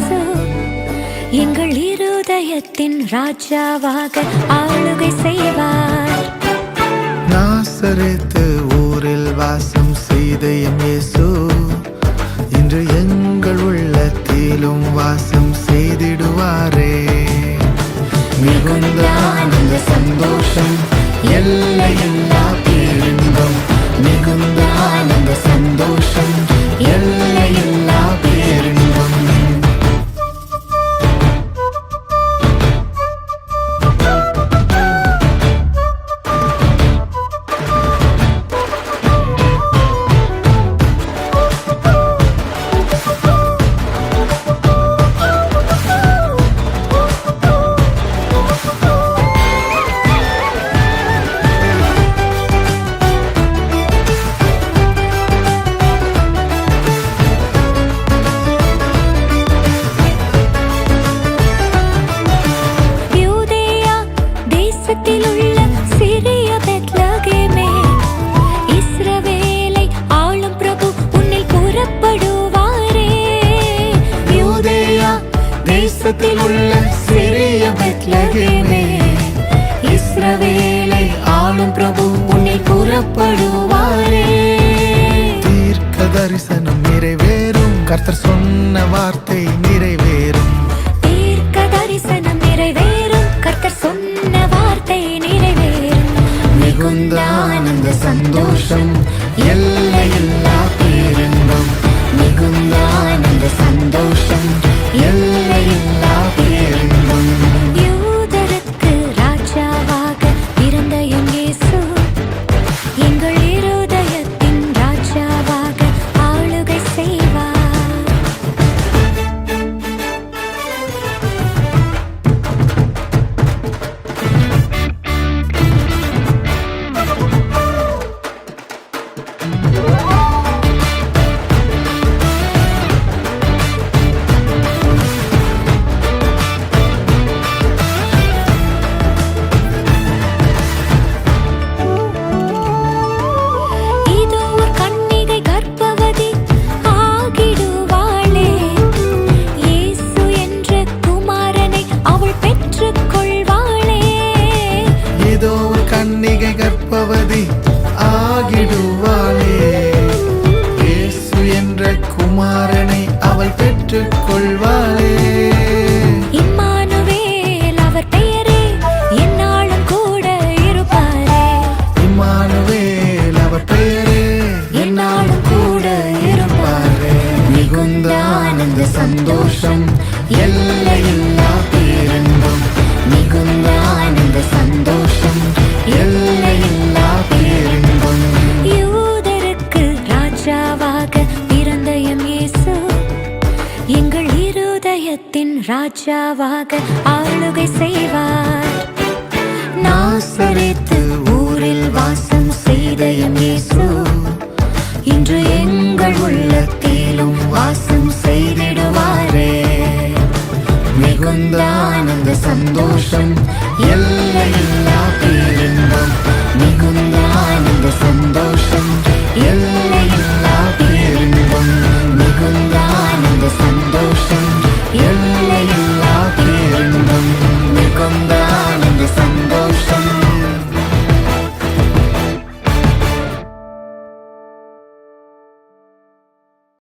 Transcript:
இயேசு எங்கள் இருதயத்தின் ராஜாவாக ஆளுகை செய்வார். நாசரேத்து ஊரில் வாசம் செய்த எம் இயேசு இன்று எங்கள் உள்ளத்திலும் வாசம் செய்திடுவாரே. மிகுந்த ஆனந்த சந்தோஷம் எல்லையில்லா பேரின்பம், மிகுந்த ஆனந்த சந்தோஷம் எல்லையில்லா பேரின்பம். தேசத்தில் உள்ள சிறிய பெத்லகேமே, இஸ்ரவேலை ஆளும் பிரபு உன்னில் புறப்படுவாரே. தீர்க்க தரிசனம் நிறைவேறும், கர்த்தர் சொன்ன வார்த்தை நிறைவேறும். தீர்க்க தரிசனம் நிறைவேறும், கர்த்தர் சொன்ன வார்த்தை நிறைவேறும். மிகுந்த ஆனந்த சந்தோஷம் எல்லையில்லா பேரின்பம், மிகுந்த ஆனந்த சந்தோஷம் எல்லையில்லா பேரின்பம். யூதருக்கு ராஜாவாக பிறந்த எம் இயேசு எங்கள் இருதயத்தின் ராஜாவாக ஆளுகை செய்வார். கன்னிகை கர்ப்பவதி ஆகிடுவாளே, இயேசு என்ற குமாரனை அவள் பெற்றுக் கொள்வாளே. இம்மானுவேல் அவர் பெயரே என்னாலும் கூட இருப்பாரே. இம்மானுவேல் அவர் பெயரே என்னாலும் கூட இருப்பாரே. மிகுந்த ஆனந்த சந்தோஷம் எல்லையில்லா பேரின்பம், மிகுந்த ஆனந்த சந்தோஷம் எல்லையில்லா பேரின்பம். யூதருக்கு ராஜாவாக பிறந்த எம் இயேசு எங்கள் இருதயத்தின் ராஜாவாக ஆளுகை செய்வார். நாசரேத்து ஊரில் வாசம் செய்த எம் இயேசு